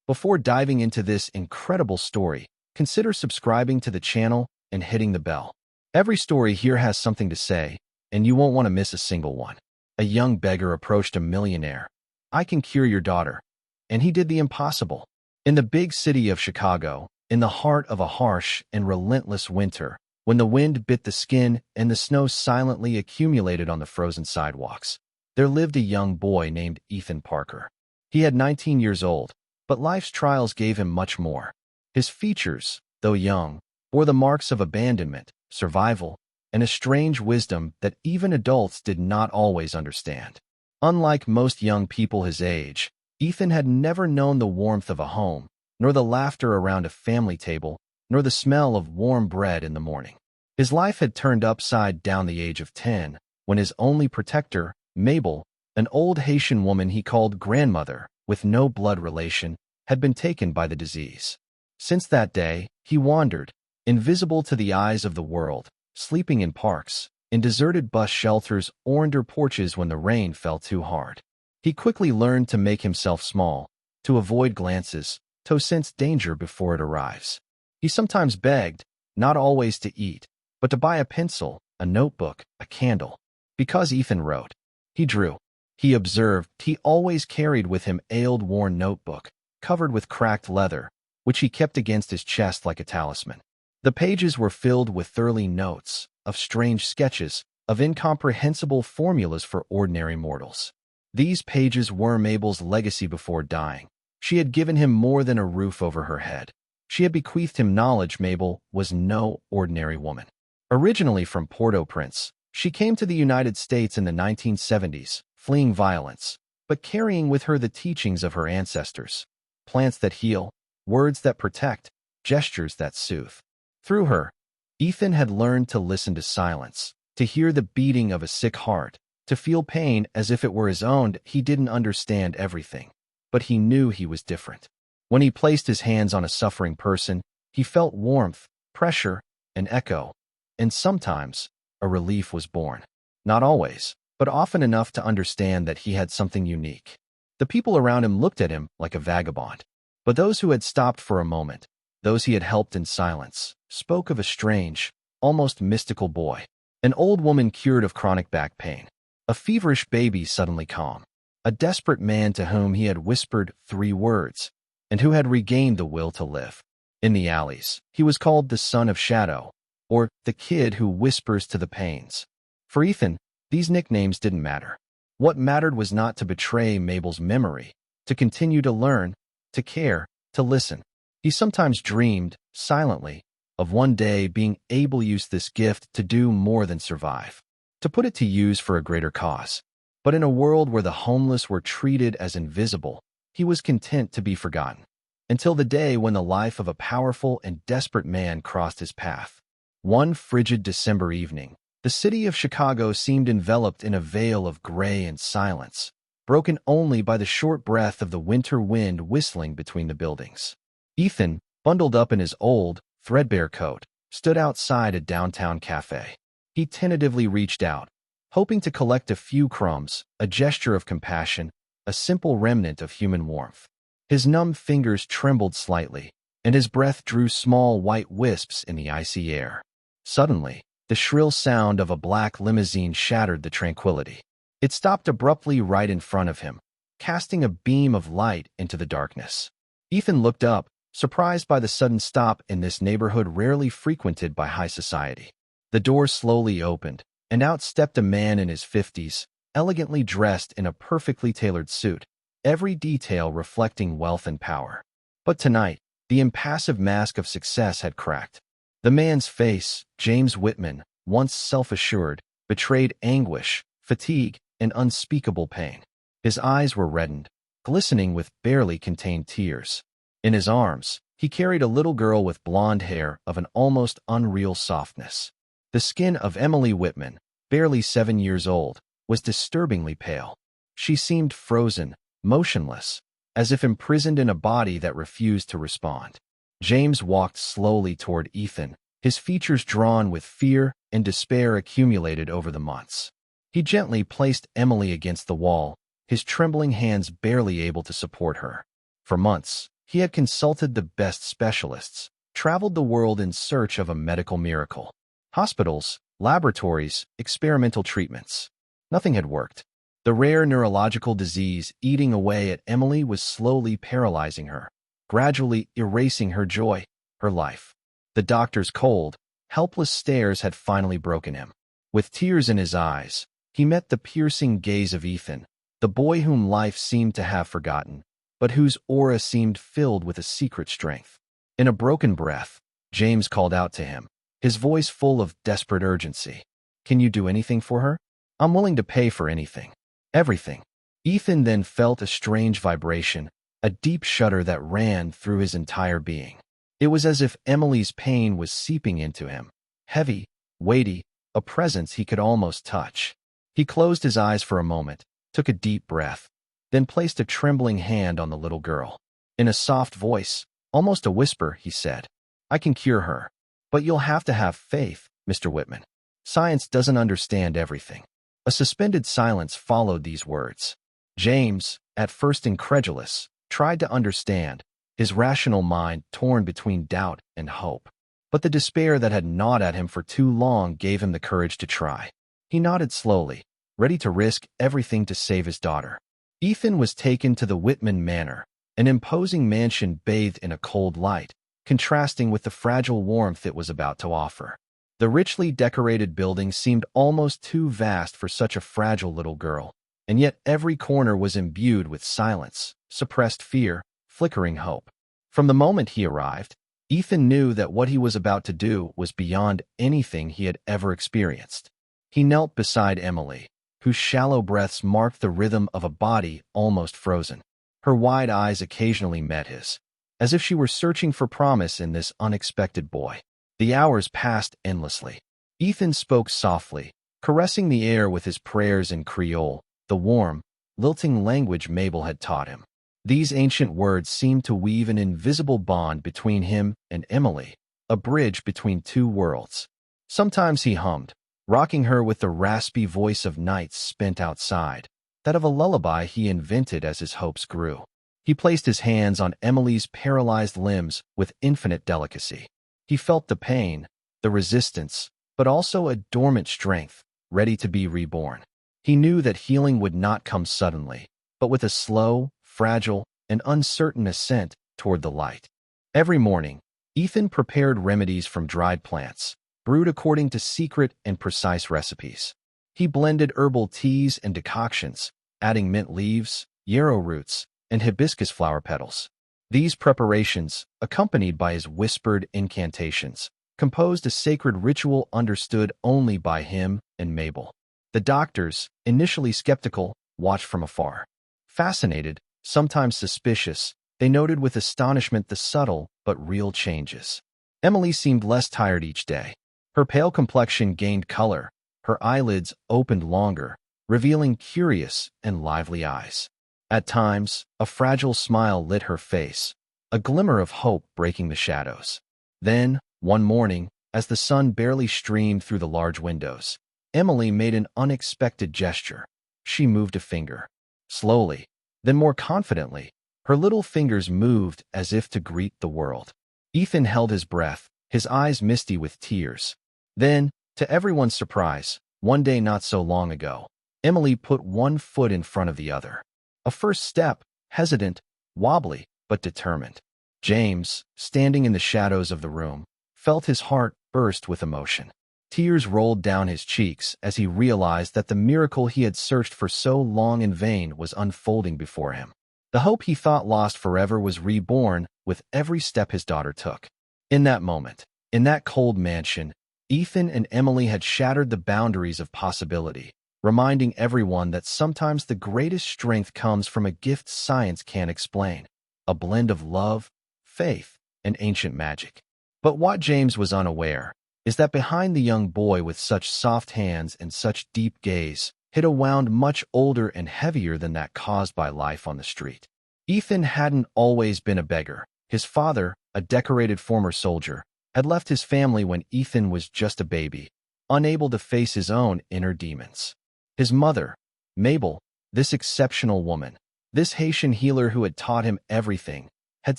Before diving into this incredible story, consider subscribing to the channel and hitting the bell. Every story here has something to say, and you won't want to miss a single one. A young beggar approached a millionaire. "I can cure your daughter." And he did the impossible. In the big city of Chicago, in the heart of a harsh and relentless winter, when the wind bit the skin and the snow silently accumulated on the frozen sidewalks, there lived a young boy named Ethan Parker. He had 19 years old, but life's trials gave him much more. His features, though young, bore the marks of abandonment, survival, and a strange wisdom that even adults did not always understand. Unlike most young people his age, Ethan had never known the warmth of a home, nor the laughter around a family table, nor the smell of warm bread in the morning. His life had turned upside down the age of 10, when his only protector, Mabel, an old Haitian woman he called grandmother, with no blood relation, had been taken by the disease. Since that day, he wandered, invisible to the eyes of the world, sleeping in parks, in deserted bus shelters, or under porches when the rain fell too hard. He quickly learned to make himself small, to avoid glances, to sense danger before it arrives. He sometimes begged, not always to eat, but to buy a pencil, a notebook, a candle. Because Ethan wrote, he drew. He observed, he always carried with him an old-worn notebook, covered with cracked leather, which he kept against his chest like a talisman. The pages were filled with thoroughly notes, of strange sketches, of incomprehensible formulas for ordinary mortals. These pages were Mabel's legacy before dying. She had given him more than a roof over her head. She had bequeathed him knowledge. Mabel was no ordinary woman. Originally from Port-au-Prince, she came to the United States in the 1970s, fleeing violence, but carrying with her the teachings of her ancestors. Plants that heal, words that protect, gestures that soothe. Through her, Ethan had learned to listen to silence, to hear the beating of a sick heart, to feel pain as if it were his own. He didn't understand everything, but he knew he was different. When he placed his hands on a suffering person, he felt warmth, pressure, an echo, and sometimes a relief was born. Not always, but often enough to understand that he had something unique. The people around him looked at him like a vagabond, but those who had stopped for a moment, those he had helped in silence, spoke of a strange, almost mystical boy, an old woman cured of chronic back pain, a feverish baby suddenly calm, a desperate man to whom he had whispered 3 words, and who had regained the will to live. In the alleys, he was called the son of shadow, or the kid who whispers to the pains. For Ethan, these nicknames didn't matter. What mattered was not to betray Mabel's memory, to continue to learn, to care, to listen. He sometimes dreamed, silently, of one day being able to use this gift to do more than survive, to put it to use for a greater cause. But in a world where the homeless were treated as invisible, he was content to be forgotten, until the day when the life of a powerful and desperate man crossed his path. One frigid December evening, the city of Chicago seemed enveloped in a veil of gray and silence, broken only by the short breath of the winter wind whistling between the buildings. Ethan, bundled up in his old, threadbare coat, stood outside a downtown cafe. He tentatively reached out, hoping to collect a few crumbs, a gesture of compassion, a simple remnant of human warmth. His numb fingers trembled slightly, and his breath drew small white wisps in the icy air. Suddenly, the shrill sound of a black limousine shattered the tranquility. It stopped abruptly right in front of him, casting a beam of light into the darkness. Ethan looked up, surprised by the sudden stop in this neighborhood rarely frequented by high society. The door slowly opened, and out stepped a man in his 50s, elegantly dressed in a perfectly tailored suit, every detail reflecting wealth and power. But tonight, the impassive mask of success had cracked. The man's face, James Whitman, once self-assured, betrayed anguish, fatigue, and unspeakable pain. His eyes were reddened, glistening with barely contained tears. In his arms, he carried a little girl with blonde hair of an almost unreal softness. The skin of Emily Whitman, barely 7 years old, was disturbingly pale. She seemed frozen, motionless, as if imprisoned in a body that refused to respond. James walked slowly toward Ethan, his features drawn with fear and despair accumulated over the months. He gently placed Emily against the wall, his trembling hands barely able to support her. For months, He had consulted the best specialists, traveled the world in search of a medical miracle. Hospitals, laboratories, experimental treatments. Nothing had worked. The rare neurological disease eating away at Emily was slowly paralyzing her, gradually erasing her joy, her life. The doctor's cold, helpless stares had finally broken him. With tears in his eyes, he met the piercing gaze of Ethan, the boy whom life seemed to have forgotten, but whose aura seemed filled with a secret strength. In a broken breath, James called out to him, his voice full of desperate urgency. "Can you do anything for her? I'm willing to pay for anything. Everything." Ethan then felt a strange vibration, a deep shudder that ran through his entire being. It was as if Emily's pain was seeping into him, heavy, weighty, a presence he could almost touch. He closed his eyes for a moment, took a deep breath, then placed a trembling hand on the little girl. In a soft voice, almost a whisper, he said, "I can cure her, but you'll have to have faith, Mr. Whitman. Science doesn't understand everything." A suspended silence followed these words. James, at first incredulous, tried to understand, his rational mind torn between doubt and hope. But the despair that had gnawed at him for too long gave him the courage to try. He nodded slowly, ready to risk everything to save his daughter. Ethan was taken to the Whitman Manor, an imposing mansion bathed in a cold light, contrasting with the fragile warmth it was about to offer. The richly decorated building seemed almost too vast for such a fragile little girl, and yet every corner was imbued with silence, suppressed fear, flickering hope. From the moment he arrived, Ethan knew that what he was about to do was beyond anything he had ever experienced. He knelt beside Emily, whose shallow breaths marked the rhythm of a body almost frozen. Her wide eyes occasionally met his, as if she were searching for promise in this unexpected boy. The hours passed endlessly. Ethan spoke softly, caressing the air with his prayers in Creole, the warm, lilting language Mabel had taught him. These ancient words seemed to weave an invisible bond between him and Emily, a bridge between two worlds. Sometimes he hummed, rocking her with the raspy voice of nights spent outside, that of a lullaby he invented as his hopes grew. He placed his hands on Emily's paralyzed limbs with infinite delicacy. He felt the pain, the resistance, but also a dormant strength, ready to be reborn. He knew that healing would not come suddenly, but with a slow, fragile, and uncertain ascent toward the light. Every morning, Ethan prepared remedies from dried plants, brewed according to secret and precise recipes. He blended herbal teas and decoctions, adding mint leaves, yarrow roots, and hibiscus flower petals. These preparations, accompanied by his whispered incantations, composed a sacred ritual understood only by him and Mabel. The doctors, initially skeptical, watched from afar. Fascinated, sometimes suspicious, they noted with astonishment the subtle but real changes. Emily seemed less tired each day. Her pale complexion gained color, her eyelids opened longer, revealing curious and lively eyes. At times, a fragile smile lit her face, a glimmer of hope breaking the shadows. Then, one morning, as the sun barely streamed through the large windows, Emily made an unexpected gesture. She moved a finger. Slowly, then more confidently, her little fingers moved as if to greet the world. Ethan held his breath, his eyes misty with tears. Then, to everyone's surprise, one day not so long ago, Emily put one foot in front of the other. A first step, hesitant, wobbly, but determined. James, standing in the shadows of the room, felt his heart burst with emotion. Tears rolled down his cheeks as he realized that the miracle he had searched for so long in vain was unfolding before him. The hope he thought lost forever was reborn with every step his daughter took. In that moment, in that cold mansion, Ethan and Emily had shattered the boundaries of possibility, reminding everyone that sometimes the greatest strength comes from a gift science can't explain, a blend of love, faith, and ancient magic. But what James was unaware is that behind the young boy with such soft hands and such deep gaze hid a wound much older and heavier than that caused by life on the street. Ethan hadn't always been a beggar. His father, a decorated former soldier, had left his family when Ethan was just a baby, unable to face his own inner demons. His mother, Mabel, this exceptional woman, this Haitian healer who had taught him everything, had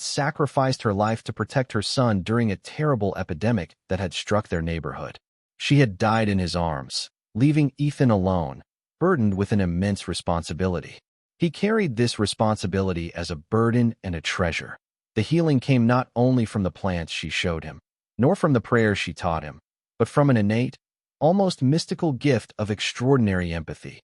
sacrificed her life to protect her son during a terrible epidemic that had struck their neighborhood. She had died in his arms, leaving Ethan alone, burdened with an immense responsibility. He carried this responsibility as a burden and a treasure. The healing came not only from the plants she showed him, nor from the prayers she taught him, but from an innate, almost mystical gift of extraordinary empathy.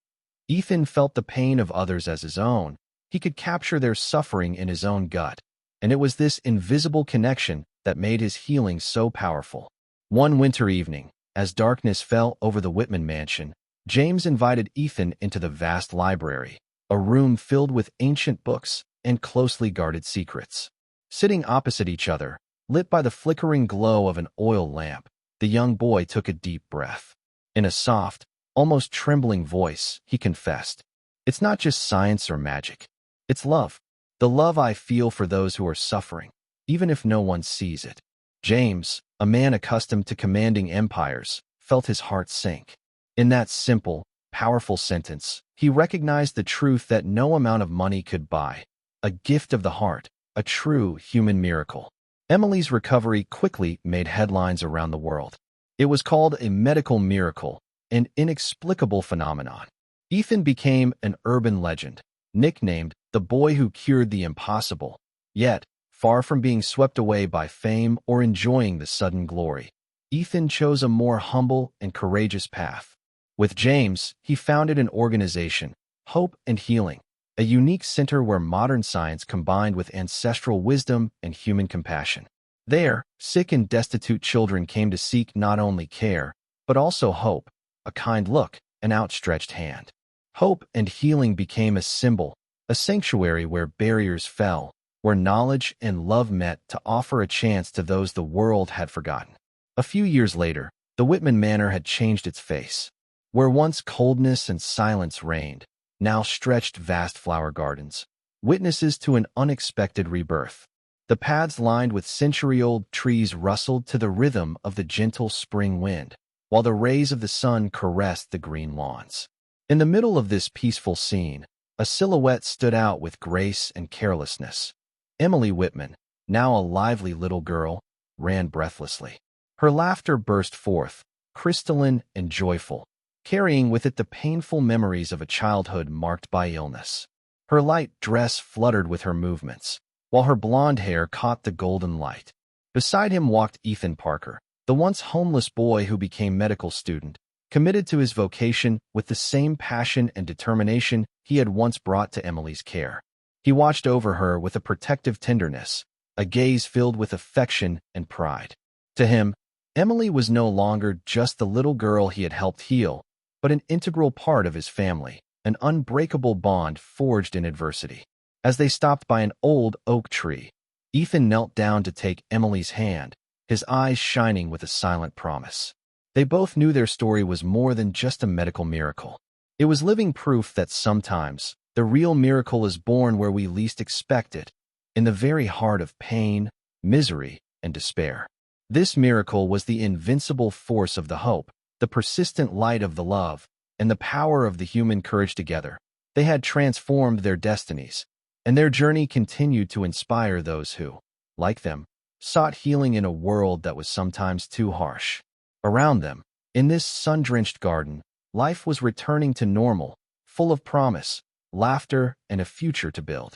Ethan felt the pain of others as his own. He could capture their suffering in his own gut, and it was this invisible connection that made his healing so powerful. One winter evening, as darkness fell over the Whitman mansion, James invited Ethan into the vast library, a room filled with ancient books and closely guarded secrets. Sitting opposite each other, lit by the flickering glow of an oil lamp, the young boy took a deep breath. In a soft, almost trembling voice, he confessed, "It's not just science or magic. It's love. The love I feel for those who are suffering, even if no one sees it." James, a man accustomed to commanding empires, felt his heart sink. In that simple, powerful sentence, he recognized the truth that no amount of money could buy: a gift of the heart, a true human miracle. Emily's recovery quickly made headlines around the world. It was called a medical miracle, an inexplicable phenomenon. Ethan became an urban legend, nicknamed the boy who cured the impossible. Yet, far from being swept away by fame or enjoying the sudden glory, Ethan chose a more humble and courageous path. With James, he founded an organization, Hope and Healing, a unique center where modern science combined with ancestral wisdom and human compassion. There, sick and destitute children came to seek not only care, but also hope, a kind look, an outstretched hand. Hope and Healing became a symbol, a sanctuary where barriers fell, where knowledge and love met to offer a chance to those the world had forgotten. A few years later, the Whitman Manor had changed its face. Where once coldness and silence reigned, now stretched vast flower gardens, witnesses to an unexpected rebirth. The paths lined with century-old trees rustled to the rhythm of the gentle spring wind, while the rays of the sun caressed the green lawns. In the middle of this peaceful scene, a silhouette stood out with grace and carelessness. Emily Whitman, now a lively little girl, ran breathlessly. Her laughter burst forth, crystalline and joyful, carrying with it the painful memories of a childhood marked by illness. Her light dress fluttered with her movements, while her blonde hair caught the golden light. Beside him walked Ethan Parker, the once homeless boy who became medical student, committed to his vocation with the same passion and determination he had once brought to Emily's care. He watched over her with a protective tenderness, a gaze filled with affection and pride. To him, Emily was no longer just the little girl he had helped heal, but an integral part of his family, an unbreakable bond forged in adversity. As they stopped by an old oak tree, Ethan knelt down to take Emily's hand, his eyes shining with a silent promise. They both knew their story was more than just a medical miracle. It was living proof that sometimes the real miracle is born where we least expect it, in the very heart of pain, misery, and despair. This miracle was the invincible force of the hope, the persistent light of the love, and the power of the human courage together. They had transformed their destinies, and their journey continued to inspire those who, like them, sought healing in a world that was sometimes too harsh. Around them, in this sun-drenched garden, life was returning to normal, full of promise, laughter, and a future to build.